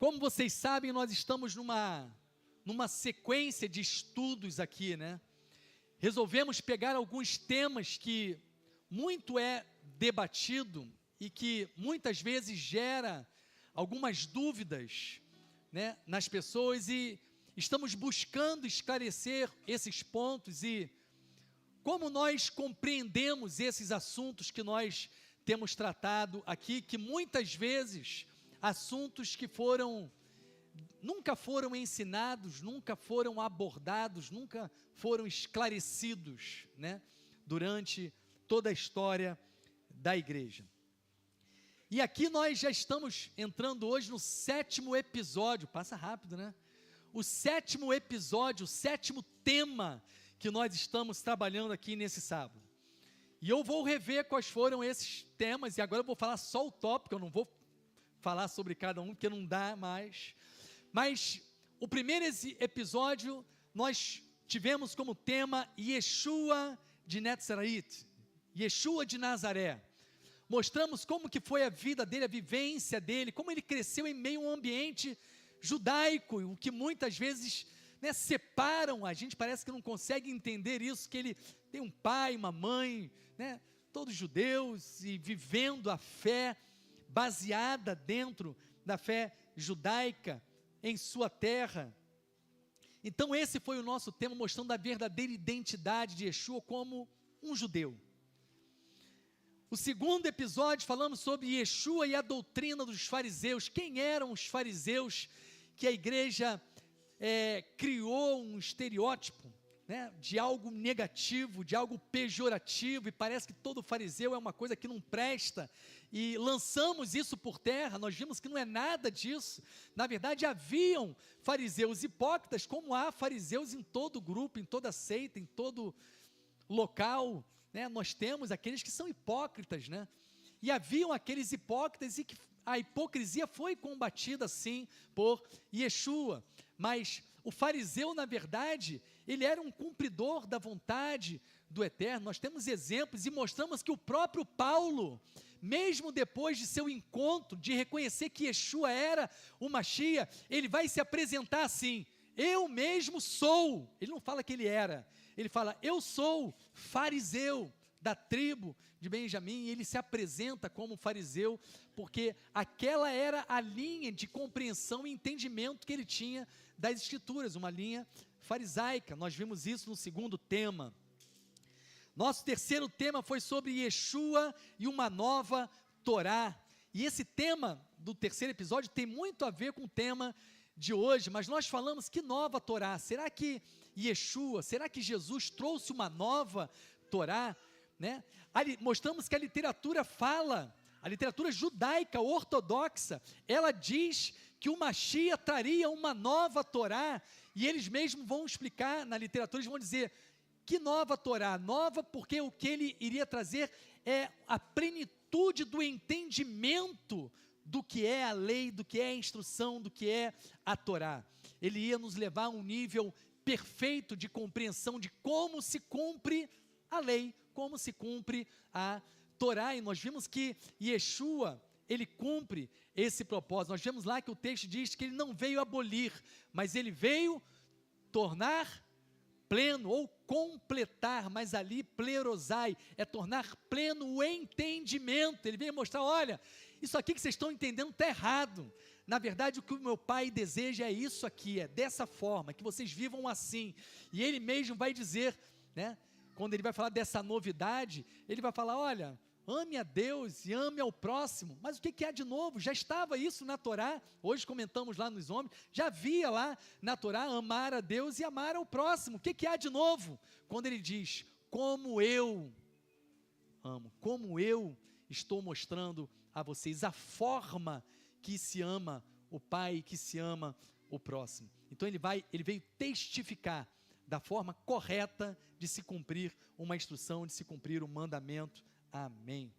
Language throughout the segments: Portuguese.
Como vocês sabem, nós estamos numa sequência de estudos aqui, né? Resolvemos pegar alguns temas que muito é debatido e que muitas vezes gera algumas dúvidas, né, nas pessoas, e estamos buscando esclarecer esses pontos e como nós compreendemos esses assuntos que nós temos tratado aqui, que muitas vezes assuntos que nunca foram ensinados, nunca foram abordados, nunca foram esclarecidos, né, durante toda a história da igreja. E aqui nós já estamos entrando hoje no 7º episódio, passa rápido, né? O 7º episódio, o 7º tema que nós estamos trabalhando aqui nesse sábado. E eu vou rever quais foram esses temas, e agora eu vou falar só o tópico, eu não vou falar sobre cada um, porque não dá mais. Mas o primeiro episódio, nós tivemos como tema Yeshua de Netzarit, Yeshua de Nazaré. Mostramos como que foi a vida dele, a vivência dele, como ele cresceu em meio a um ambiente judaico, o que muitas vezes, né, separam, a gente parece que não consegue entender isso, que ele tem um pai, uma mãe, né, todos judeus, e vivendo a fé baseada dentro da fé judaica em sua terra. Então esse foi o nosso tema, mostrando a verdadeira identidade de Yeshua como um judeu. O segundo episódio falamos sobre Yeshua e a doutrina dos fariseus. Quem eram os fariseus? Que a igreja criou um estereótipo, né, de algo negativo, de algo pejorativo, e parece que todo fariseu é uma coisa que não presta, e lançamos isso por terra. Nós vimos que não é nada disso. Na verdade, haviam fariseus hipócritas, como há fariseus em todo grupo, em toda seita, em todo local, né? Nós temos aqueles que são hipócritas, né? E haviam aqueles hipócritas, e que a hipocrisia foi combatida sim por Yeshua, mas o fariseu, na verdade, ele era um cumpridor da vontade do Eterno. Nós temos exemplos e mostramos que o próprio Paulo, mesmo depois de seu encontro, de reconhecer que Yeshua era o Mashiach, ele vai se apresentar assim: eu mesmo sou. Ele não fala que ele era, ele fala: eu sou fariseu da tribo de Benjamim. E ele se apresenta como fariseu, porque aquela era a linha de compreensão e entendimento que ele tinha das escrituras, uma linha farisaica. Nós vimos isso no segundo tema. Nosso terceiro tema foi sobre Yeshua e uma nova Torá, e esse tema do terceiro episódio tem muito a ver com o tema de hoje, mas nós falamos: que nova Torá? Será que Yeshua, será que Jesus trouxe uma nova Torá? Né? Mostramos que a literatura fala, a literatura judaica ortodoxa, ela diz que o Mashiach traria uma nova Torá, e eles mesmos vão explicar na literatura, eles vão dizer: que nova Torá? Nova porque o que ele iria trazer é a plenitude do entendimento do que é a lei, do que é a instrução, do que é a Torá. Ele ia nos levar a um nível perfeito de compreensão de como se cumpre a lei, como se cumpre a Torá. E nós vimos que Yeshua, ele cumpre esse propósito. Nós vemos lá que o texto diz que ele não veio abolir, mas ele veio tornar pleno, ou completar, mas ali plerosai, é tornar pleno o entendimento. Ele veio mostrar: olha, isso aqui que vocês estão entendendo está errado. Na verdade, o que o meu Pai deseja é isso aqui, é dessa forma, que vocês vivam assim. E ele mesmo vai dizer, né, quando ele vai falar dessa novidade, ele vai falar: olha, ame a Deus e ame ao próximo. Mas o que há de novo? Já estava isso na Torá. Hoje comentamos lá nos homens, já havia lá na Torá amar a Deus e amar ao próximo. O que há de novo? Quando ele diz: como eu amo, como eu estou mostrando a vocês a forma que se ama o Pai, que se ama o próximo. Então ele veio testificar da forma correta de se cumprir uma instrução, de se cumprir um mandamento. Amém.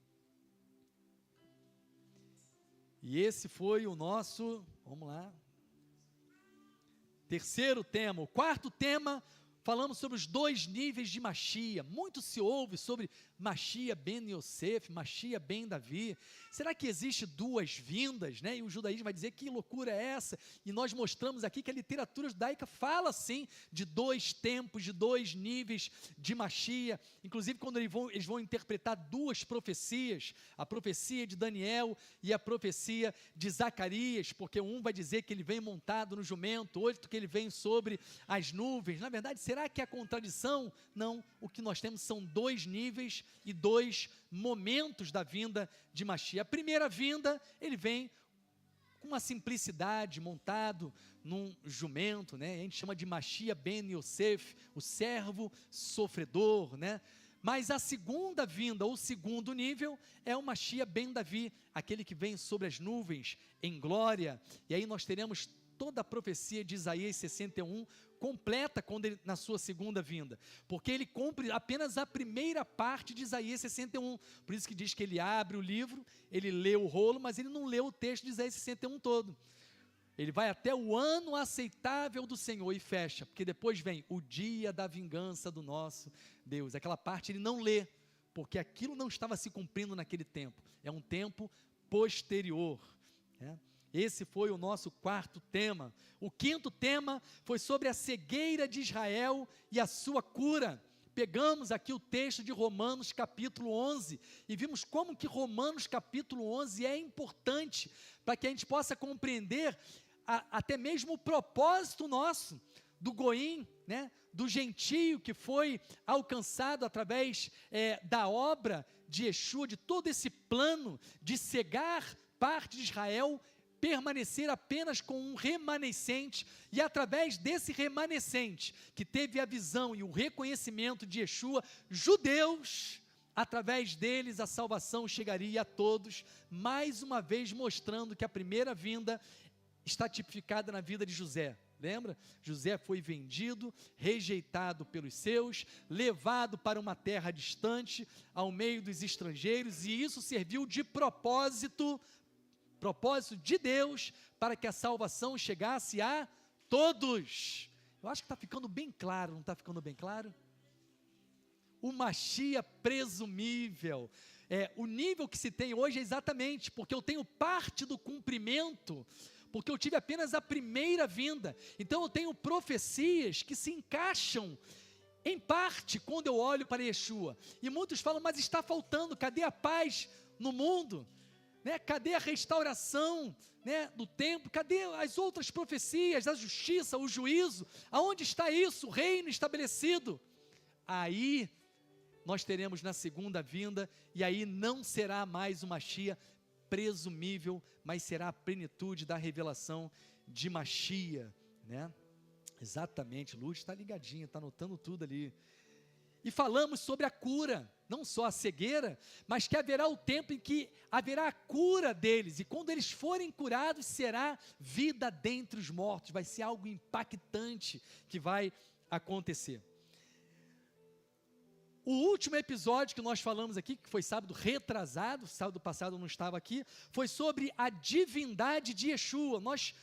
E esse foi o nosso, vamos lá, terceiro tema. O quarto tema falamos sobre os 2 níveis de Machia. Muito se ouve sobre Machia ben Yosef, Machia ben Davi. Será que existe 2 vindas, né? E o judaísmo vai dizer, que loucura é essa? E nós mostramos aqui que a literatura judaica fala sim de 2 tempos, de 2 níveis de Machia. Inclusive quando eles vão interpretar 2 profecias, a profecia de Daniel e a profecia de Zacarias, porque um vai dizer que ele vem montado no jumento, outro que ele vem sobre as nuvens. Na verdade, será que é contradição? Não, o que nós temos são 2 níveis e 2 momentos da vinda de Machia. A primeira vinda, ele vem com uma simplicidade, montado num jumento, né? A gente chama de Machia ben Yosef, o servo sofredor, né? Mas a segunda vinda, ou segundo nível, é o Machia ben Davi, aquele que vem sobre as nuvens em glória. E aí nós teremos toda a profecia de Isaías 61 completa quando ele, na sua segunda vinda, porque ele cumpre apenas a primeira parte de Isaías 61, por isso que diz que ele abre o livro, ele lê o rolo, mas ele não lê o texto de Isaías 61 todo, ele vai até o ano aceitável do Senhor e fecha, porque depois vem o dia da vingança do nosso Deus, aquela parte ele não lê, porque aquilo não estava se cumprindo naquele tempo, é um tempo posterior, né? Esse foi o nosso 4º tema. O 5º tema foi sobre a cegueira de Israel e a sua cura. Pegamos aqui o texto de Romanos capítulo 11 e vimos como que Romanos capítulo 11 é importante para que a gente possa compreender até mesmo o propósito nosso do goim, né, do gentio que foi alcançado através da obra de Yeshua, de todo esse plano de cegar parte de Israel, permanecer apenas com um remanescente, e através desse remanescente, que teve a visão e o reconhecimento de Yeshua, judeus, através deles a salvação chegaria a todos, mais uma vez mostrando que a primeira vinda está tipificada na vida de José. Lembra? José foi vendido, rejeitado pelos seus, levado para uma terra distante, ao meio dos estrangeiros, e isso serviu de propósito de Deus, para que a salvação chegasse a todos. Eu acho que está ficando bem claro, não está ficando bem claro? O Machia presumível, o nível que se tem hoje é exatamente, porque eu tenho parte do cumprimento, porque eu tive apenas a primeira vinda, então eu tenho profecias que se encaixam, em parte, quando eu olho para Yeshua, e muitos falam, mas está faltando, cadê a paz no mundo? Né? Cadê a restauração, né, do templo? Cadê as outras profecias, a justiça, o juízo? Aonde está isso, o reino estabelecido? Aí nós teremos na segunda vinda, e aí não será mais o Machia presumível, mas será a plenitude da revelação de Machia, né? Exatamente, Luz está ligadinha, está anotando tudo ali. E falamos sobre a cura, não só a cegueira, mas que haverá o tempo em que haverá a cura deles, e quando eles forem curados, será vida dentre os mortos, vai ser algo impactante que vai acontecer. O último episódio que nós falamos aqui, que foi sábado retrasado, sábado passado eu não estava aqui, foi sobre a divindade de Yeshua. Nós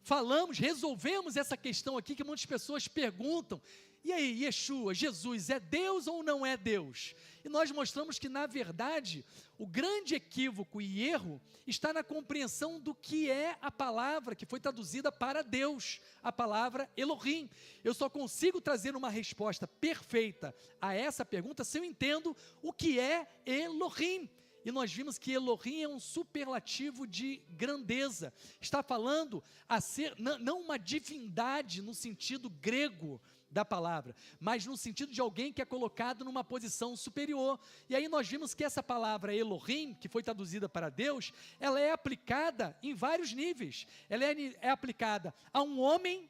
falamos, resolvemos essa questão aqui que muitas pessoas perguntam, e aí, Yeshua, Jesus, é Deus ou não é Deus? E nós mostramos que, na verdade, o grande equívoco e erro está na compreensão do que é a palavra que foi traduzida para Deus, a palavra Elohim. Eu só consigo trazer uma resposta perfeita a essa pergunta se eu entendo o que é Elohim. E nós vimos que Elohim é um superlativo de grandeza. Está falando a ser, não uma divindade no sentido grego da palavra, mas no sentido de alguém que é colocado numa posição superior. E aí nós vimos que essa palavra Elohim, que foi traduzida para Deus, ela é aplicada em vários níveis. Ela é aplicada a um homem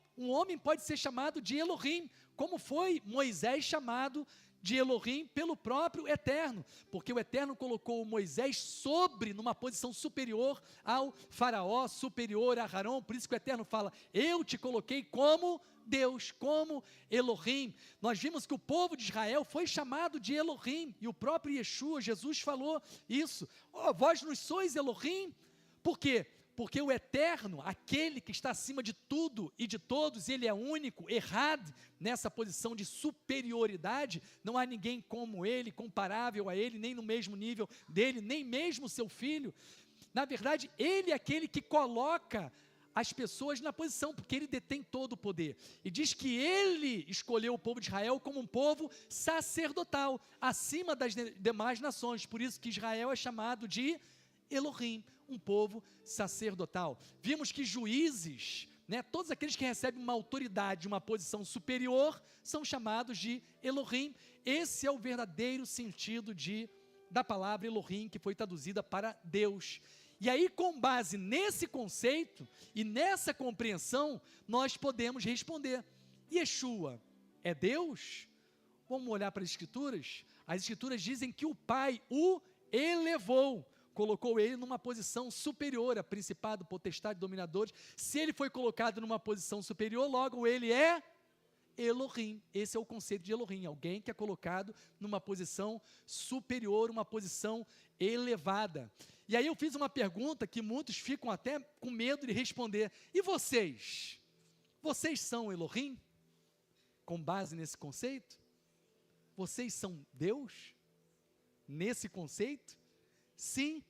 pode ser chamado de Elohim, como foi Moisés chamado de Elohim pelo próprio Eterno, porque o Eterno colocou Moisés numa posição superior ao faraó, superior a Arão, por isso que o Eterno fala, eu te coloquei como Deus, como Elohim. Nós vimos que o povo de Israel foi chamado de Elohim, e o próprio Yeshua, Jesus falou isso, vós não sois Elohim, por quê? Porque o eterno, aquele que está acima de tudo e de todos, ele é único, errado nessa posição de superioridade, não há ninguém como ele, comparável a ele, nem no mesmo nível dele, nem mesmo seu filho. Na verdade, ele é aquele que coloca as pessoas na posição, porque ele detém todo o poder. E diz que ele escolheu o povo de Israel como um povo sacerdotal, acima das demais nações. Por isso que Israel é chamado de Elohim, um povo sacerdotal. Vimos que juízes, todos aqueles que recebem uma autoridade, uma posição superior, são chamados de Elohim. Esse é o verdadeiro sentido da palavra Elohim, que foi traduzida para Deus. E aí, com base nesse conceito e nessa compreensão, nós podemos responder: Yeshua é Deus? Vamos olhar para as Escrituras? As Escrituras dizem que o Pai o elevou, colocou ele numa posição superior a principado, potestade, dominadores. Se ele foi colocado numa posição superior, logo ele é Elohim. Esse é o conceito de Elohim, alguém que é colocado numa posição superior, uma posição elevada. E aí eu fiz uma pergunta que muitos ficam até com medo de responder: e vocês? Vocês são Elohim? Com base nesse conceito? Vocês são Deus? Nesse conceito? Sim,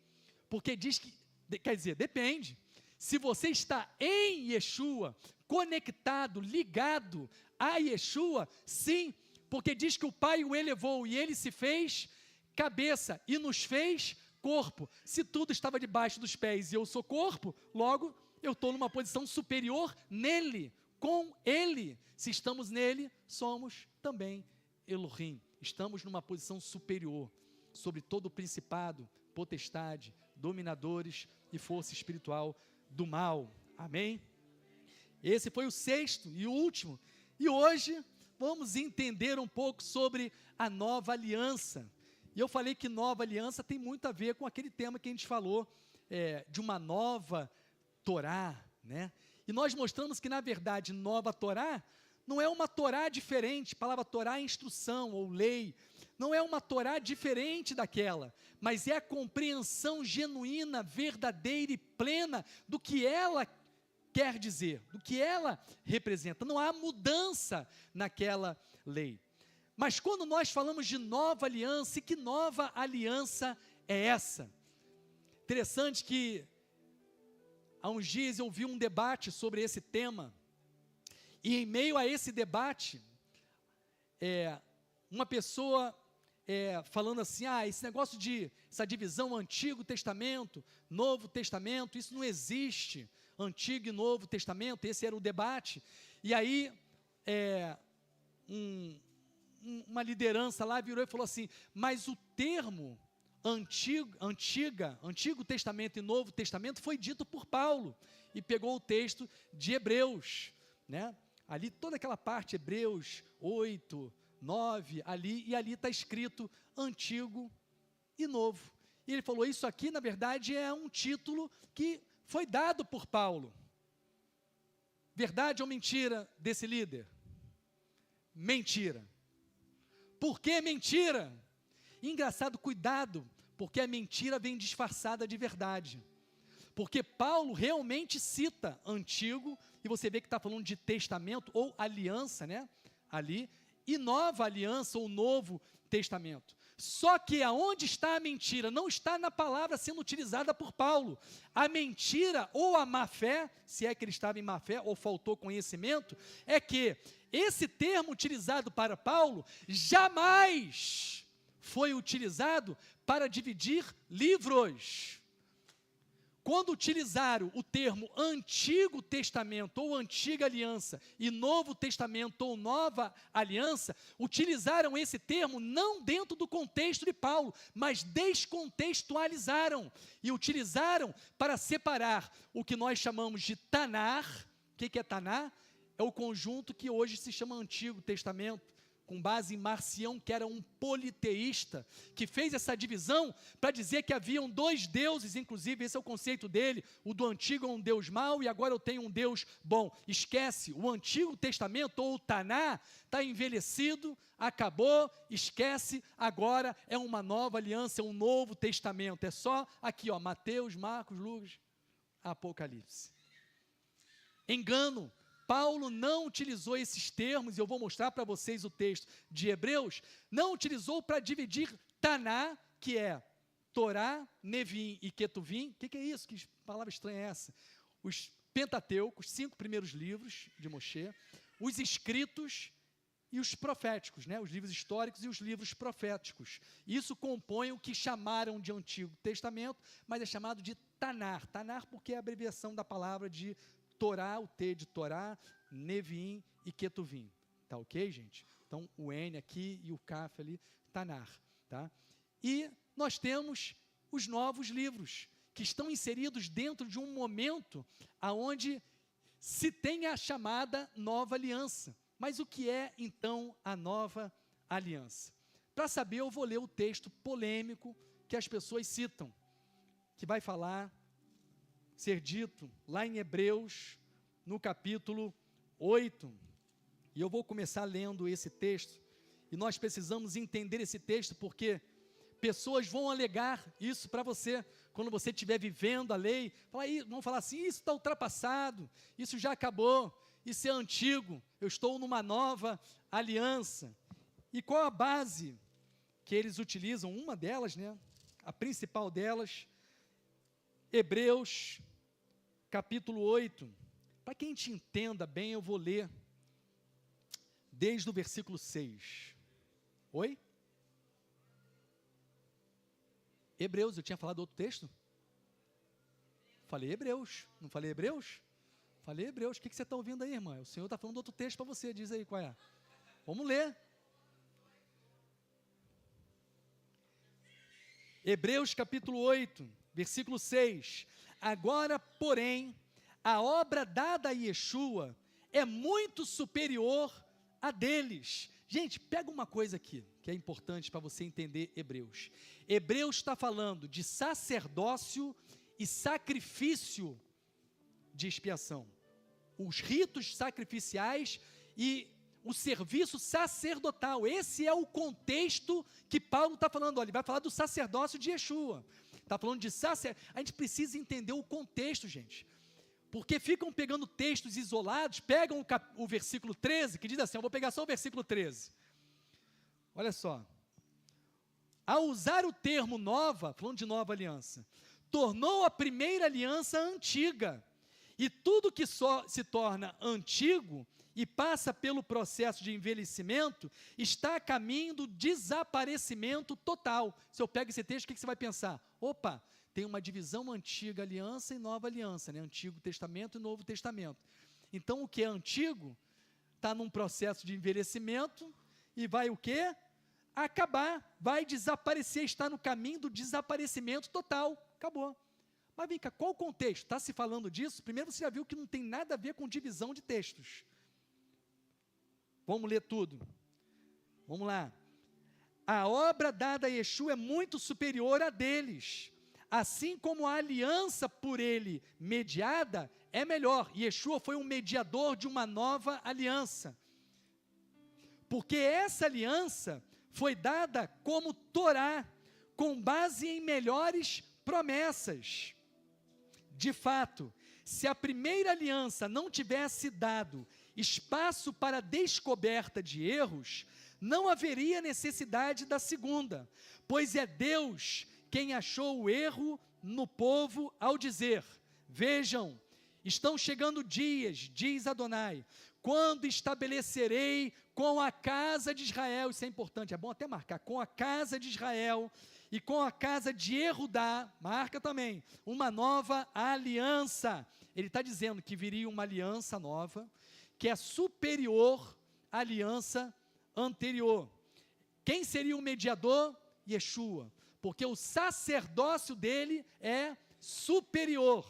porque diz que, quer dizer, depende. Se você está em Yeshua, conectado, ligado a Yeshua, sim, porque diz que o Pai o elevou e ele se fez cabeça e nos fez corpo. Se tudo estava debaixo dos pés e eu sou corpo, logo eu estou numa posição superior nele, com ele. Se estamos nele, somos também Elohim. Estamos numa posição superior sobre todo o principado, potestade, dominadores e força espiritual do mal. Amém? Esse foi o sexto e último. E hoje vamos entender um pouco sobre a nova aliança. E eu falei que nova aliança tem muito a ver com aquele tema que a gente falou, de uma nova Torá, E nós mostramos que, na verdade, nova Torá não é uma Torá diferente. A palavra Torá é instrução ou lei. Não é uma Torá diferente daquela, mas é a compreensão genuína, verdadeira e plena do que ela quer dizer, do que ela representa. Não há mudança naquela lei. Mas quando nós falamos de nova aliança, e que nova aliança é essa? Interessante que há uns dias eu vi um debate sobre esse tema, e em meio a esse debate, uma pessoa falando assim: esse negócio essa divisão Antigo Testamento, Novo Testamento, isso não existe, Antigo e Novo Testamento, esse era o debate. E aí, uma liderança lá virou e falou assim: mas o termo Antigo Testamento e Novo Testamento foi dito por Paulo, e pegou o texto de Hebreus, ali toda aquela parte, Hebreus 8, 9, ali está escrito Antigo e Novo, e ele falou: isso aqui na verdade é um título que foi dado por Paulo. Verdade ou mentira desse líder? Mentira. Por que mentira? Engraçado, cuidado, porque a mentira vem disfarçada de verdade. Porque Paulo realmente cita Antigo, e você vê que está falando de testamento ou aliança, ali, e nova aliança ou Novo Testamento. Só que aonde está a mentira? Não está na palavra sendo utilizada por Paulo. A mentira ou a má fé, se é que ele estava em má fé ou faltou conhecimento, é que esse termo utilizado para Paulo jamais foi utilizado para dividir livros. Quando utilizaram o termo Antigo Testamento ou Antiga Aliança e Novo Testamento ou Nova Aliança, utilizaram esse termo não dentro do contexto de Paulo, mas descontextualizaram e utilizaram para separar o que nós chamamos de Tanar. O que é Tanar? É o conjunto que hoje se chama Antigo Testamento, com base em Marcião, que era um politeísta, que fez essa divisão para dizer que haviam dois deuses, inclusive esse é o conceito dele: o do antigo é um Deus mau e agora eu tenho um Deus bom. Esquece, o Antigo Testamento ou o Taná está envelhecido, acabou, esquece, agora é uma nova aliança, é um novo testamento. É só aqui, Mateus, Marcos, Lucas, Apocalipse. Engano. Paulo não utilizou esses termos, e eu vou mostrar para vocês o texto de Hebreus, não utilizou para dividir Taná, que é Torá, Nevim e Ketuvim. O que é isso? Que palavra estranha é essa? Os Pentateucos, 5 primeiros livros de Moshe, os escritos e os proféticos, né? Os livros históricos e os livros proféticos. Isso compõe o que chamaram de Antigo Testamento, mas é chamado de Tanar. Tanar porque é a abreviação da palavra de Torá, o T de Torá, Nevim e Ketuvim. Tá ok, gente? Então, o N aqui e o Kaf ali, Tanar. Tá? E nós temos os novos livros, que estão inseridos dentro de um momento onde se tem a chamada nova aliança. Mas o que é, então, a nova aliança? Para saber, eu vou ler o texto polêmico que as pessoas citam, que vai falar, ser dito lá em Hebreus, no capítulo 8. E eu vou começar lendo esse texto, e nós precisamos entender esse texto, porque pessoas vão alegar isso para você, quando você estiver vivendo a lei, vão falar assim, isso está ultrapassado, isso já acabou, isso é antigo, eu estou numa nova aliança. E qual a base que eles utilizam? Uma delas, né, a principal delas, Hebreus, capítulo 8. Para quem te entenda bem, eu vou ler desde o versículo 6. Oi? Hebreus, eu tinha falado outro texto? Falei Hebreus, não falei Hebreus? Falei Hebreus, o que você está ouvindo aí, irmã? O Senhor está falando outro texto para você, diz aí qual é. Vamos ler. Hebreus capítulo 8, versículo 6. Agora, porém, a obra dada a Yeshua é muito superior a deles. Gente, pega uma coisa aqui, que é importante para você entender Hebreus. Hebreus está falando de sacerdócio e sacrifício de expiação. Os ritos sacrificiais e o serviço sacerdotal. Esse é o contexto que Paulo está falando. Olha, ele vai falar do sacerdócio de Yeshua. Está falando de sacerdócio. A gente precisa entender o contexto, gente. Porque ficam pegando textos isolados, pegam o versículo 13, que diz assim, eu vou pegar só o versículo 13. Olha só. Ao usar o termo nova, falando de nova aliança, tornou a primeira aliança antiga. E tudo que só se torna antigo e passa pelo processo de envelhecimento, está a caminho do desaparecimento total. Se eu pego esse texto, o que você vai pensar? Opa, tem uma divisão antiga aliança e nova aliança, né? Antigo Testamento e Novo Testamento. Então, o que é antigo está num processo de envelhecimento e vai o quê? Acabar, vai desaparecer, está no caminho do desaparecimento total. Acabou. Mas vem cá, qual o contexto? Está se falando disso? Primeiro você já viu que não tem nada a ver com divisão de textos. Vamos ler tudo. Vamos lá. A obra dada a Yeshua é muito superior a deles. Assim como a aliança por ele mediada é melhor. Yeshua foi um mediador de uma nova aliança. Porque essa aliança foi dada como Torá, com base em melhores promessas. De fato, se a primeira aliança não tivesse dado espaço para a descoberta de erros, não haveria necessidade da segunda, pois é Deus quem achou o erro no povo ao dizer, vejam, estão chegando dias, diz Adonai, quando estabelecerei com a casa de Israel, isso é importante, é bom até marcar, com a casa de Israel e com a casa de Erudá, marca também, uma nova aliança. Ele está dizendo que viria uma aliança nova, que é superior à aliança anterior. Quem seria o mediador? Yeshua, porque o sacerdócio dele é superior.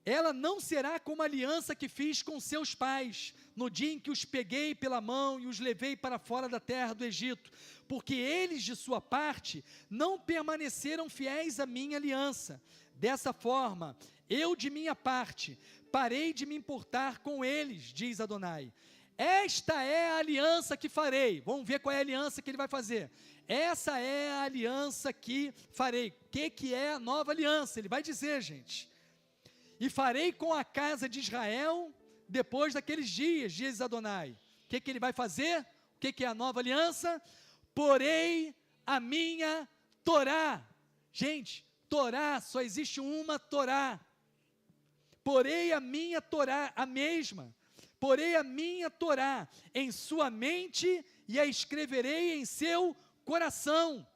Ela não será como a aliança que fiz com seus pais, no dia em que os peguei pela mão e os levei para fora da terra do Egito, porque eles, de sua parte, não permaneceram fiéis à minha aliança. Dessa forma, eu, de minha parte, parei de me importar com eles, diz Adonai. Esta é a aliança que farei. Vamos ver qual é a aliança que ele vai fazer. essa é a aliança que farei. O que é a nova aliança? Ele vai dizer, gente: e farei com a casa de Israel depois daqueles dias, diz Adonai. O que ele vai fazer? O que é a nova aliança? Porei a minha Torá. Gente, Torá, só existe uma Torá. Porei a minha Torá, a mesma. Porei a minha Torá em sua mente e a escreverei em seu coração.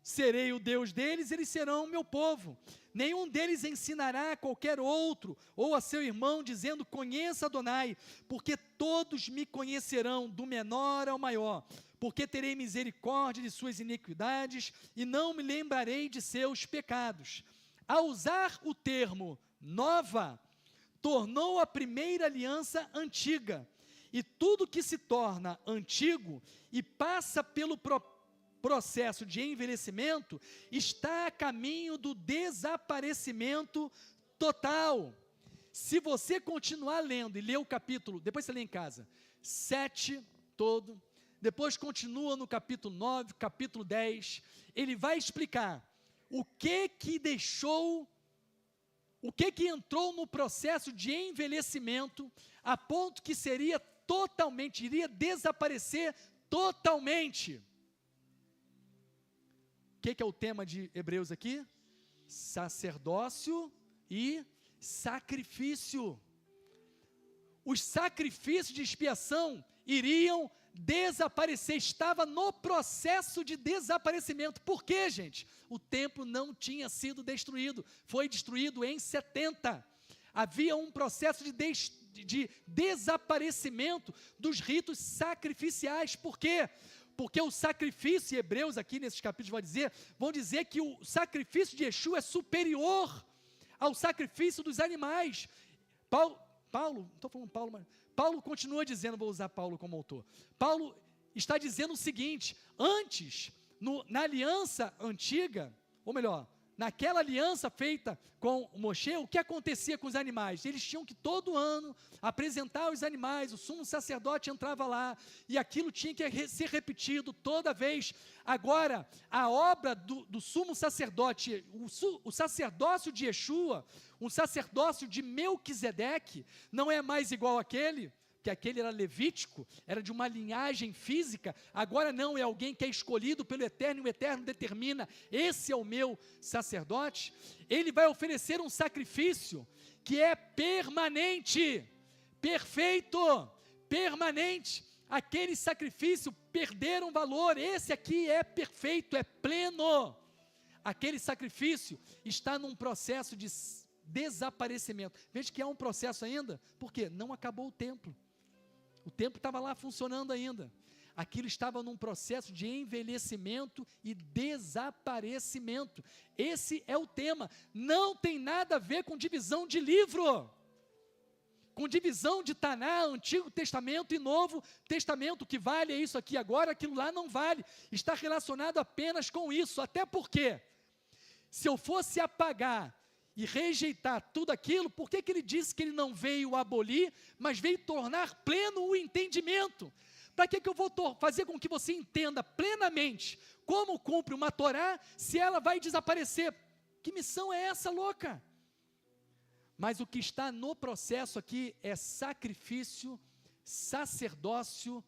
Serei o Deus deles, eles serão o meu povo. Nenhum deles ensinará a qualquer outro, ou a seu irmão, dizendo: conheça Adonai, porque todos me conhecerão, do menor ao maior, porque terei misericórdia de suas iniquidades, e não me lembrarei de seus pecados. Ao usar o termo nova, tornou a primeira aliança antiga, e tudo que se torna antigo e passa pelo processo de envelhecimento, está a caminho do desaparecimento total. Se você continuar lendo e ler o capítulo, depois você lê em casa, 7 todo, depois continua no capítulo 9, capítulo 10, ele vai explicar o que deixou, o que entrou no processo de envelhecimento, a ponto que seria totalmente, iria desaparecer totalmente. O que é o tema de Hebreus aqui? Sacerdócio e sacrifício. Os sacrifícios de expiação iriam desaparecer, estava no processo de desaparecimento. Por quê, gente? O templo não tinha sido destruído, foi destruído em 70. Havia um processo de desaparecimento dos ritos sacrificiais. Por quê? Porque o sacrifício, Hebreus aqui nesses capítulos vão dizer que o sacrifício de Yeshua é superior ao sacrifício dos animais. Paulo, não estou falando Paulo, mas Paulo continua dizendo, vou usar Paulo como autor. Paulo está dizendo o seguinte: antes, na aliança antiga, ou melhor, naquela aliança feita com o Moshe, o que acontecia com os animais? Eles tinham que todo ano apresentar os animais, o sumo sacerdote entrava lá, e aquilo tinha que ser repetido toda vez. Agora, a obra do sumo sacerdote, o sacerdócio de Yeshua, o sacerdócio de Melquisedeque, não é mais igual àquele, que aquele era levítico, era de uma linhagem física. Agora não, é alguém que é escolhido pelo Eterno, e o Eterno determina: esse é o meu sacerdote. Ele vai oferecer um sacrifício que é permanente, perfeito, permanente. Aquele sacrifício perderam valor, esse aqui é perfeito, é pleno. Aquele sacrifício está num processo de desaparecimento. Veja que há um processo ainda, porque não acabou o templo. O templo estava lá funcionando ainda. Aquilo estava num processo de envelhecimento e desaparecimento. Esse é o tema. Não tem nada a ver com divisão de livro, com divisão de Taná, Antigo Testamento e Novo Testamento. O que vale é isso aqui agora, aquilo lá não vale. Está relacionado apenas com isso. Até porque, se eu fosse apagar e rejeitar tudo aquilo, por que ele disse que ele não veio abolir, mas veio tornar pleno o entendimento? Para que eu vou fazer com que você entenda plenamente como cumpre uma Torá, se ela vai desaparecer? Que missão é essa louca? Mas o que está no processo aqui é sacrifício, sacerdócio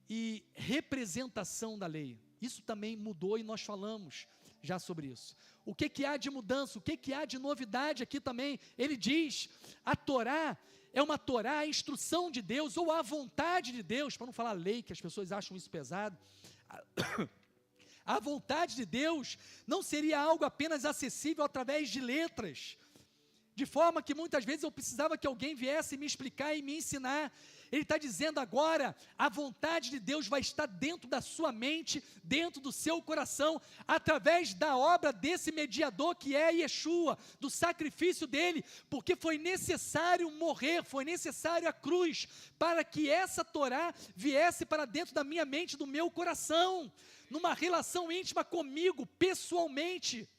e representação da lei. Isso também mudou e nós falamos já sobre isso. O que há de mudança, o que há de novidade aqui também? Ele diz: a Torá é uma Torá, a instrução de Deus, ou a vontade de Deus, para não falar lei, que as pessoas acham isso pesado. A vontade de Deus não seria algo apenas acessível através de letras, de forma que muitas vezes eu precisava que alguém viesse me explicar e me ensinar. Ele está dizendo agora: a vontade de Deus vai estar dentro da sua mente, dentro do seu coração, através da obra desse mediador que é Yeshua, do sacrifício dele, porque foi necessário morrer, foi necessário a cruz, para que essa Torá viesse para dentro da minha mente, do meu coração, numa relação íntima comigo, pessoalmente.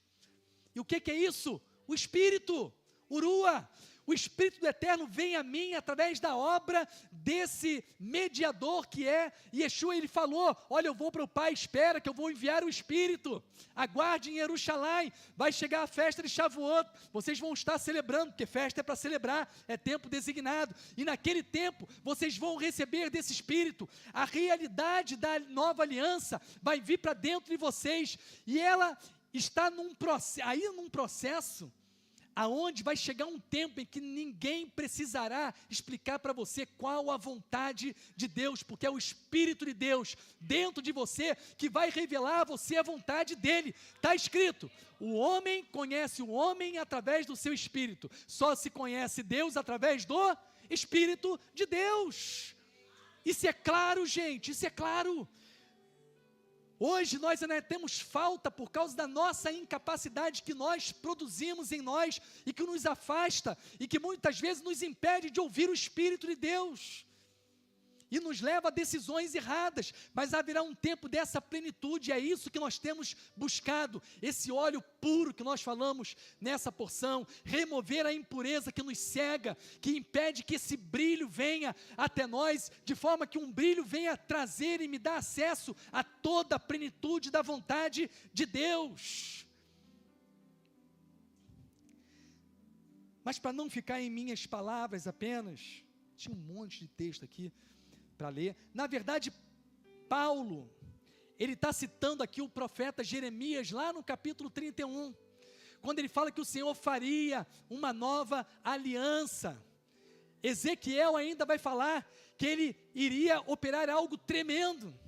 E o que é isso? O Espírito. Urua. O Espírito do Eterno vem a mim através da obra desse mediador que é Yeshua. Ele falou, olha, eu vou para o Pai, espera que eu vou enviar o Espírito. Aguarde em Jerusalém, vai chegar a festa de Shavuot, vocês vão estar celebrando, porque festa é para celebrar, é tempo designado. E naquele tempo, vocês vão receber desse Espírito. A realidade da nova aliança vai vir para dentro de vocês. E ela está num processo aonde vai chegar um tempo em que ninguém precisará explicar para você qual a vontade de Deus, porque é o Espírito de Deus dentro de você que vai revelar a você a vontade dele. Está escrito, o homem conhece o homem através do seu Espírito, só se conhece Deus através do Espírito de Deus. Isso é claro, gente, isso é claro. Hoje nós ainda temos falta por causa da nossa incapacidade que nós produzimos em nós e que nos afasta e que muitas vezes nos impede de ouvir o Espírito de Deus e nos leva a decisões erradas, mas haverá um tempo dessa plenitude, é isso que nós temos buscado, esse óleo puro que nós falamos nessa porção, remover a impureza que nos cega, que impede que esse brilho venha até nós, de forma que um brilho venha trazer e me dar acesso a toda a plenitude da vontade de Deus. Mas para não ficar em minhas palavras apenas, tinha um monte de texto aqui para ler. Na verdade, Paulo, ele está citando aqui o profeta Jeremias, lá no capítulo 31, quando ele fala que o Senhor faria uma nova aliança. Ezequiel ainda vai falar que ele iria operar algo tremendo,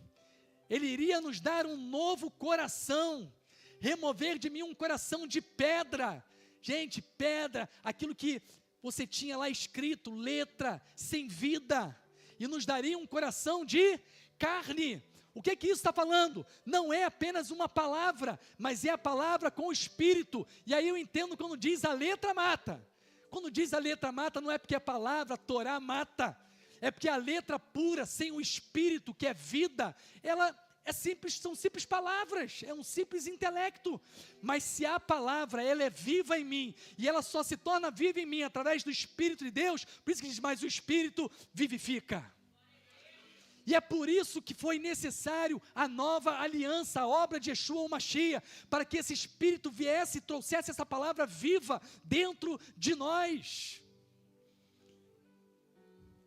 ele iria nos dar um novo coração, remover de mim um coração de pedra. Gente, pedra, aquilo que você tinha lá escrito, letra, sem vida, e nos daria um coração de carne. O que isso está falando? Não é apenas uma palavra, mas é a palavra com o Espírito. E aí eu entendo quando diz a letra mata. Quando diz a letra mata, não é porque a palavra, a Torá mata, é porque a letra pura, sem o Espírito, que é vida, ela é simples, são simples palavras, é um simples intelecto. Mas se a palavra, ela é viva em mim, e ela só se torna viva em mim através do Espírito de Deus, por isso que diz, mas o Espírito vivifica. E é por isso que foi necessário a nova aliança, a obra de Yeshua o Mashiach, para que esse Espírito viesse e trouxesse essa palavra viva dentro de nós.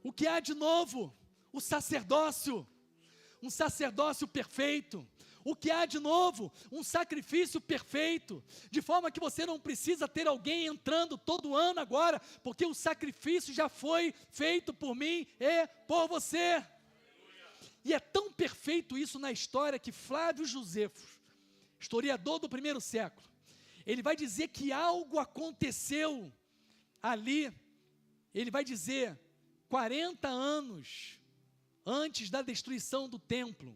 O que há de novo? O sacerdócio. Um sacerdócio perfeito. O que há de novo? Um sacrifício perfeito, de forma que você não precisa ter alguém entrando todo ano agora, porque o sacrifício já foi feito por mim e por você. E é tão perfeito isso na história que Flávio Josefo, historiador do primeiro século, ele vai dizer que algo aconteceu ali, ele vai dizer, 40 anos antes da destruição do templo,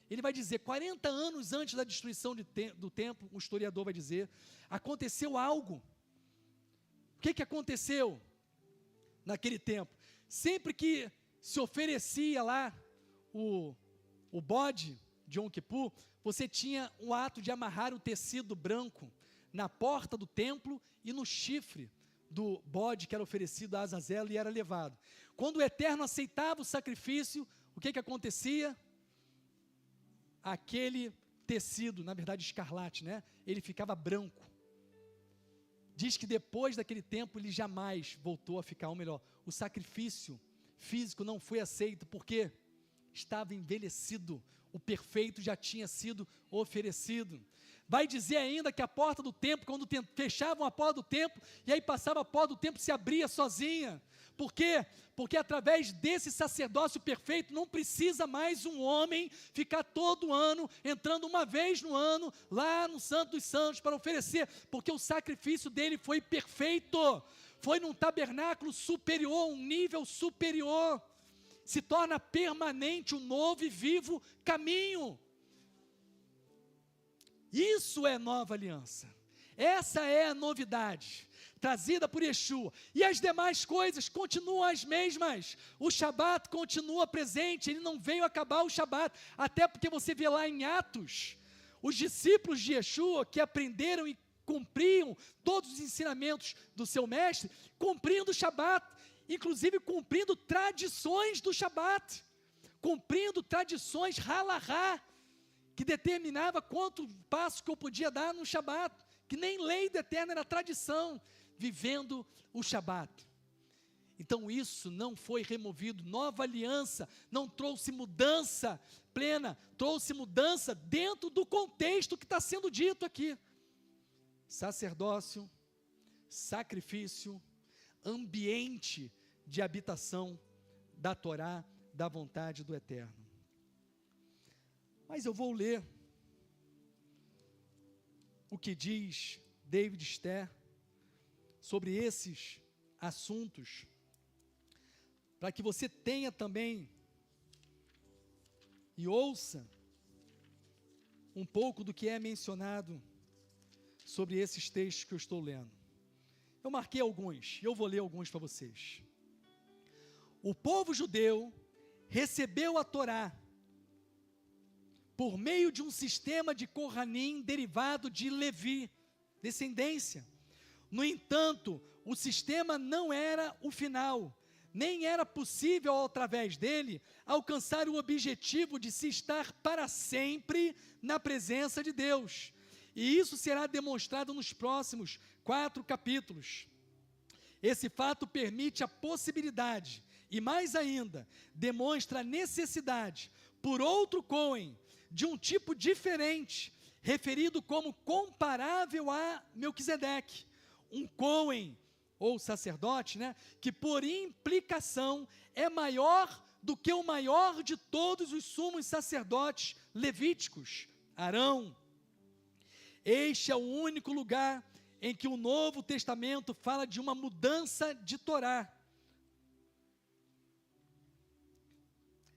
ele vai dizer, 40 anos antes da destruição do templo, o historiador vai dizer, aconteceu algo. O que aconteceu naquele tempo? Sempre que se oferecia lá o bode de Yom Kippur, você tinha o ato de amarrar o tecido branco na porta do templo e no chifre do bode que era oferecido a Azazel e era levado. Quando o Eterno aceitava o sacrifício, o que acontecia? Aquele tecido, na verdade escarlate, né? Ele ficava branco. Diz que depois daquele tempo ele jamais voltou a ficar, ou melhor, o sacrifício físico não foi aceito, porque estava envelhecido, o perfeito já tinha sido oferecido. Vai dizer ainda que a porta do templo, quando fechavam a porta do templo, e aí passava a porta do templo, se abria sozinha. Por quê? Porque através desse sacerdócio perfeito, não precisa mais um homem ficar todo ano, entrando uma vez no ano, lá no Santo dos Santos, para oferecer, porque o sacrifício dele foi perfeito, foi num tabernáculo superior, um nível superior, se torna permanente um novo e vivo caminho. Isso é nova aliança, essa é a novidade, trazida por Yeshua, e as demais coisas continuam as mesmas, o Shabat continua presente, ele não veio acabar o Shabat, até porque você vê lá em Atos, os discípulos de Yeshua que aprenderam e cumpriam todos os ensinamentos do seu mestre, cumprindo o Shabat, inclusive cumprindo tradições do Shabat, cumprindo tradições halahá, que determinava quanto passo que eu podia dar no Shabat, que nem lei do Eterno, era tradição, vivendo o Shabat. Então isso não foi removido. Nova aliança não trouxe mudança plena, trouxe mudança dentro do contexto que está sendo dito aqui. Sacerdócio, sacrifício, ambiente de habitação da Torá, da vontade do Eterno. Mas eu vou ler o que diz David Ster sobre esses assuntos, para que você tenha também e ouça um pouco do que é mencionado sobre esses textos que eu estou lendo. Eu marquei alguns, e eu vou ler alguns para vocês. O povo judeu recebeu a Torá por meio de um sistema de Kohanim derivado de Levi, descendência. No entanto, o sistema não era o final, nem era possível, através dele, alcançar o objetivo de se estar para sempre na presença de Deus. E isso será demonstrado nos próximos 4 capítulos. Esse fato permite a possibilidade, e mais ainda, demonstra a necessidade, por outro Cohen, de um tipo diferente, referido como comparável a Melquisedeque, um Cohen, ou sacerdote, que por implicação é maior do que o maior de todos os sumos sacerdotes levíticos, Arão. Este é o único lugar em que o Novo Testamento fala de uma mudança de Torá.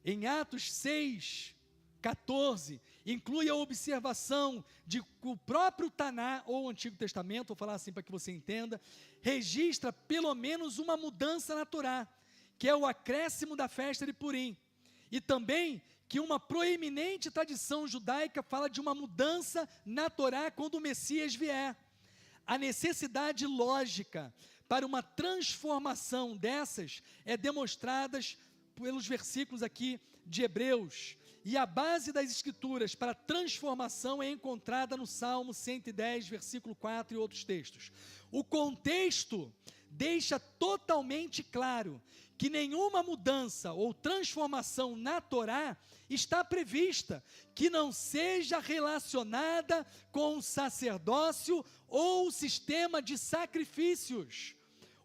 Em Atos 6, 14, inclui a observação de que o próprio Taná, ou o Antigo Testamento, vou falar assim para que você entenda, registra pelo menos uma mudança na Torá, que é o acréscimo da festa de Purim, e também que uma proeminente tradição judaica fala de uma mudança na Torá quando o Messias vier. A necessidade lógica para uma transformação dessas é demonstrada pelos versículos aqui de Hebreus, e a base das escrituras para transformação é encontrada no Salmo 110, versículo 4 e outros textos. O contexto deixa totalmente claro que nenhuma mudança ou transformação na Torá está prevista que não seja relacionada com o sacerdócio ou o sistema de sacrifícios.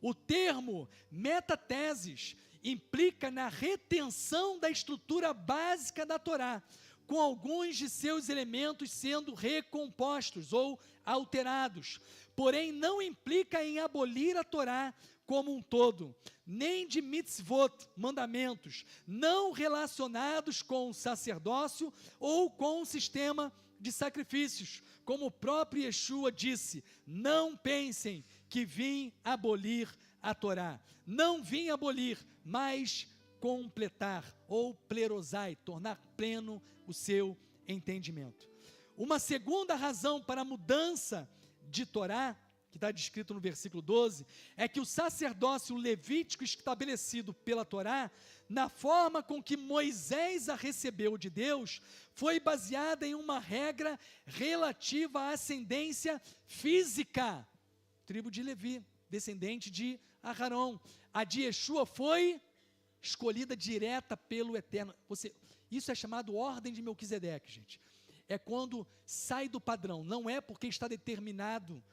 O termo metateses implica na retenção da estrutura básica da Torá, com alguns de seus elementos sendo recompostos ou alterados, porém não implica em abolir a Torá como um todo, nem de mitzvot, mandamentos, não relacionados com o sacerdócio ou com o sistema de sacrifícios, como o próprio Yeshua disse: não pensem que vim abolir a Torá. Não vim abolir, mas completar, ou plerosai, tornar pleno o seu entendimento. Uma segunda razão para a mudança de Torá, que está descrito no versículo 12, é que o sacerdócio levítico estabelecido pela Torá, na forma com que Moisés a recebeu de Deus, foi baseada em uma regra relativa à ascendência física. Tribo de Levi, descendente de Aarão. A de Yeshua foi escolhida direta pelo Eterno. Isso é chamado ordem de Melquisedeque, gente. É quando sai do padrão, não é porque está determinado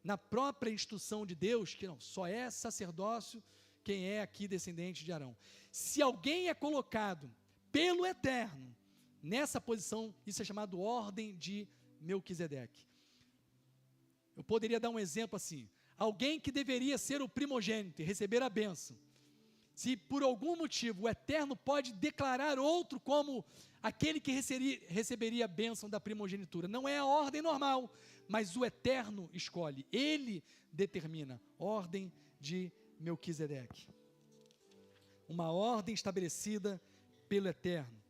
na própria instrução de Deus, que não, só é sacerdócio quem é aqui descendente de Arão. Se alguém é colocado pelo Eterno nessa posição, isso é chamado ordem de Melquisedeque. Eu poderia dar um exemplo assim: alguém que deveria ser o primogênito e receber a bênção, se por algum motivo o Eterno pode declarar outro como aquele que receberia a bênção da primogenitura, não é a ordem normal, mas o Eterno escolhe, Ele determina, ordem de Melquisedeque, uma ordem estabelecida pelo Eterno.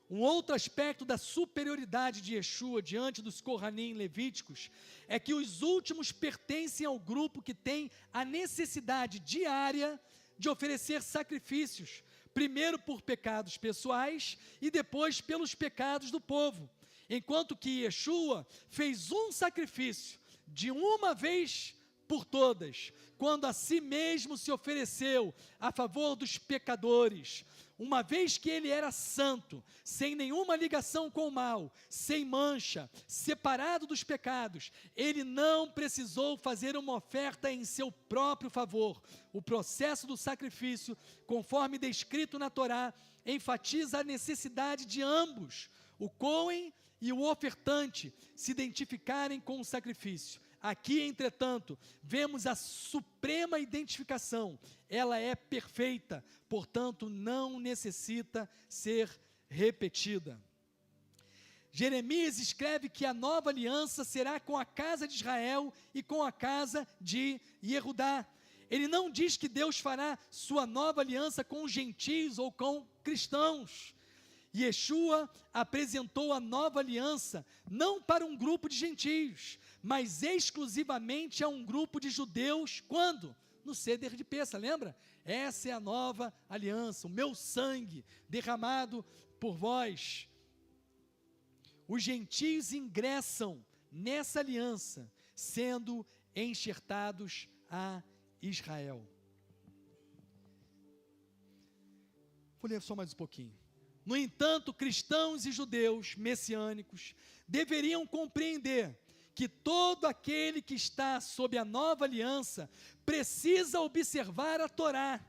Um outro aspecto da superioridade de Yeshua diante dos Kohanim levíticos é que os últimos pertencem ao grupo que tem a necessidade diária de oferecer sacrifícios, primeiro por pecados pessoais e depois pelos pecados do povo, enquanto que Yeshua fez um sacrifício de uma vez por todas, quando a si mesmo se ofereceu a favor dos pecadores, uma vez que ele era santo, sem nenhuma ligação com o mal, sem mancha, separado dos pecados, ele não precisou fazer uma oferta em seu próprio favor. O processo do sacrifício, conforme descrito na Torá, enfatiza a necessidade de ambos, o Cohen e o ofertante, se identificarem com o sacrifício. Aqui, entretanto, vemos a suprema identificação. Ela é perfeita, portanto, não necessita ser repetida. Jeremias escreve que a nova aliança será com a casa de Israel e com a casa de Yehudá. Ele não diz que Deus fará sua nova aliança com os gentios ou com cristãos. Yeshua apresentou a nova aliança não para um grupo de gentios, mas exclusivamente a um grupo de judeus. Quando? No Seder de Pessa, lembra? Essa é a nova aliança, o meu sangue derramado por vós. Os gentios ingressam nessa aliança, sendo enxertados a Israel. Vou ler só mais um pouquinho. No entanto, cristãos e judeus messiânicos deveriam compreender que todo aquele que está sob a nova aliança precisa observar a Torá.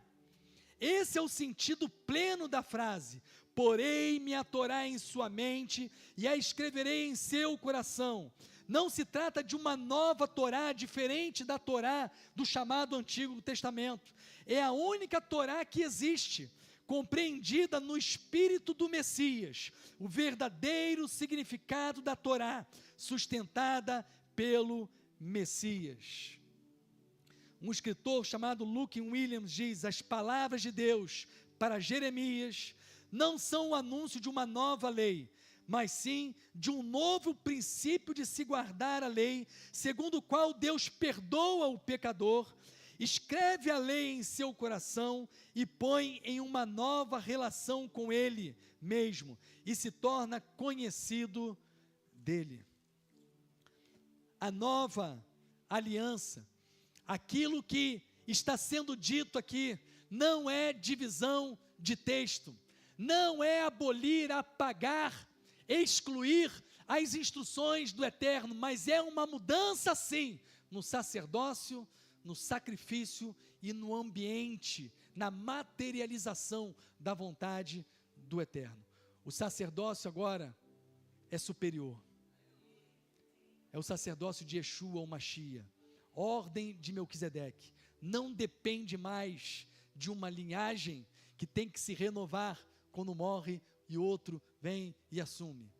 Esse é o sentido pleno da frase: porei-me a Torá em sua mente e a escreverei em seu coração. Não se trata de uma nova Torá diferente da Torá do chamado Antigo Testamento. É a única Torá que existe, compreendida no espírito do Messias, o verdadeiro significado da Torá, sustentada pelo Messias. Um escritor chamado Luke Williams diz: as palavras de Deus para Jeremias não são o anúncio de uma nova lei, mas sim de um novo princípio de se guardar a lei, segundo o qual Deus perdoa o pecador, escreve a lei em seu coração e põe em uma nova relação com ele mesmo, e se torna conhecido dele. A nova aliança, aquilo que está sendo dito aqui, não é divisão de texto, não é abolir, apagar, excluir as instruções do Eterno, mas é uma mudança sim, no sacerdócio, no sacrifício e no ambiente, na materialização da vontade do Eterno. O sacerdócio agora é superior. É o sacerdócio de Yeshua, o Mashiach, ordem de Melquisedeque. Não depende mais de uma linhagem que tem que se renovar quando morre e outro vem e assume.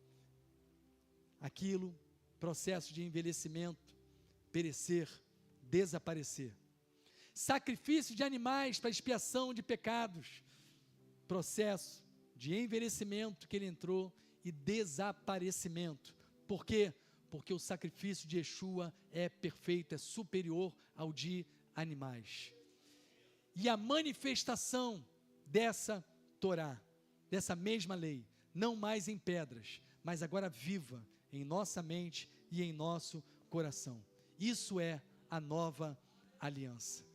Aquilo, processo de envelhecimento, perecer, desaparecer. Sacrifício de animais para expiação de pecados, processo de envelhecimento que ele entrou e desaparecimento. Por quê? Porque o sacrifício de Yeshua é perfeito, é superior ao de animais. E a manifestação dessa Torá, dessa mesma lei, não mais em pedras, mas agora viva em nossa mente e em nosso coração. Isso é a nova aliança.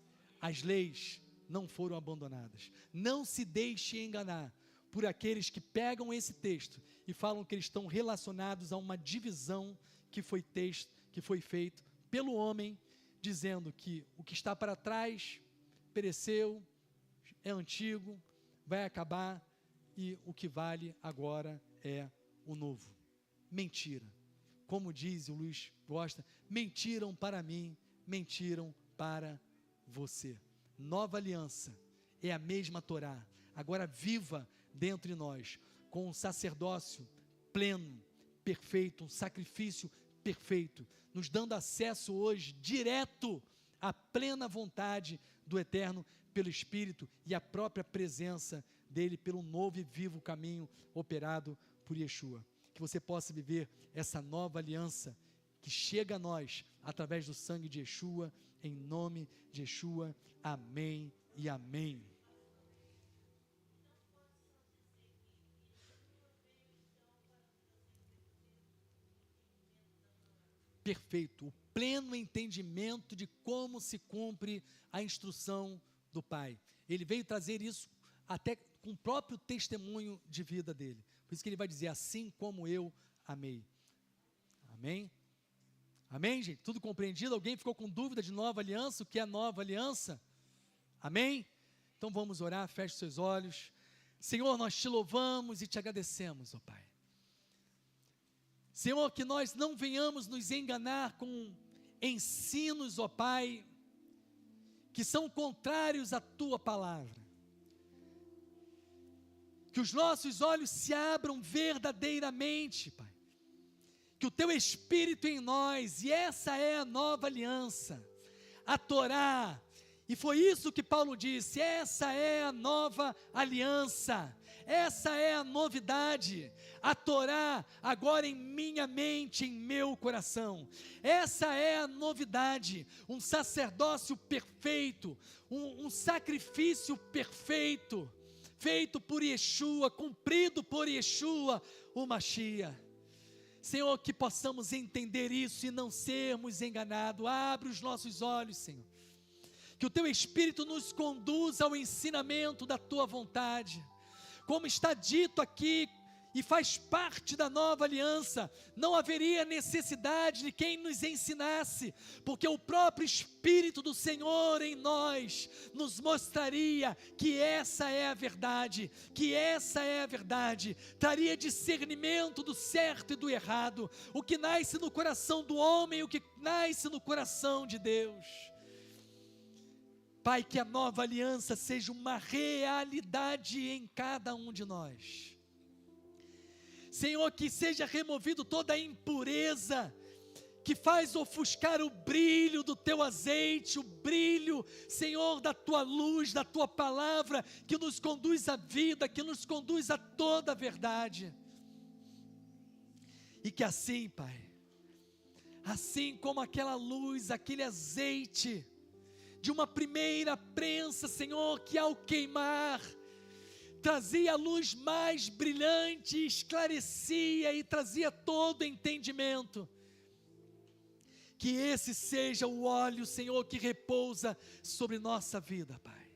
As leis não foram abandonadas. Não se deixe enganar por aqueles que pegam esse texto e falam que eles estão relacionados a uma divisão que foi feito pelo homem, dizendo que o que está para trás pereceu, é antigo, vai acabar, e o que vale agora é o novo. Mentira. Como diz o Luiz Costa, mentiram para mim, mentiram para você. Nova aliança é a mesma Torá, agora viva dentro de nós, com um sacerdócio pleno, perfeito, um sacrifício perfeito, nos dando acesso hoje direto à plena vontade do Eterno pelo Espírito e a própria presença dele pelo novo e vivo caminho operado por Yeshua. Que você possa viver essa nova aliança que chega a nós através do sangue de Yeshua, em nome de Yeshua. Amém e amém. Perfeito, o pleno entendimento de como se cumpre a instrução do Pai. Ele veio trazer isso até com o próprio testemunho de vida dele. Por isso que ele vai dizer, assim como eu amei. Amém? Amém, gente? Tudo compreendido? Alguém ficou com dúvida de nova aliança? O que é nova aliança? Amém? Então vamos orar, feche seus olhos. Senhor, nós te louvamos e te agradecemos, ó Pai. Senhor, que nós não venhamos nos enganar com ensinos, ó Pai, que são contrários à Tua palavra. Que os nossos olhos se abram verdadeiramente, Pai. Que o Teu Espírito em nós, e essa é a nova aliança, a Torá, e foi isso que Paulo disse, essa é a nova aliança, essa é a novidade, a Torá agora em minha mente, em meu coração, essa é a novidade, um sacerdócio perfeito, um sacrifício perfeito, feito por Yeshua, cumprido por Yeshua, o Mashiach. Senhor, que possamos entender isso e não sermos enganados. Abre os nossos olhos, Senhor. Que o Teu Espírito nos conduza ao ensinamento da Tua vontade. Como está dito aqui, e faz parte da nova aliança, não haveria necessidade de quem nos ensinasse, porque o próprio Espírito do Senhor em nós, nos mostraria que essa é a verdade, traria discernimento do certo e do errado, o que nasce no coração do homem, o que nasce no coração de Deus. Pai, que a nova aliança seja uma realidade em cada um de nós. Senhor, que seja removido toda a impureza que faz ofuscar o brilho do Teu azeite, o brilho, Senhor, da Tua luz, da Tua palavra, que nos conduz à vida, que nos conduz a toda a verdade. E que assim, Pai, assim como aquela luz, aquele azeite de uma primeira prensa, Senhor, que ao queimar trazia a luz mais brilhante, esclarecia e trazia todo entendimento. Que esse seja o óleo, Senhor, que repousa sobre nossa vida, Pai.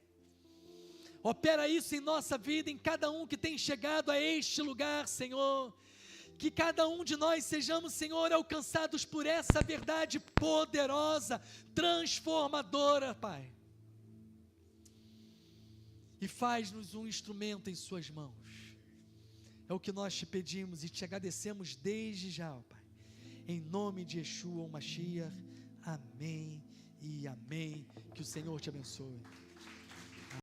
Opera isso em nossa vida, em cada um que tem chegado a este lugar, Senhor. Que cada um de nós sejamos, Senhor, alcançados por essa verdade poderosa, transformadora, Pai. E faz-nos um instrumento em Suas mãos. É o que nós te pedimos e te agradecemos desde já, ó Pai. Em nome de Yeshua, o Mashiach. Amém e amém. Que o Senhor te abençoe.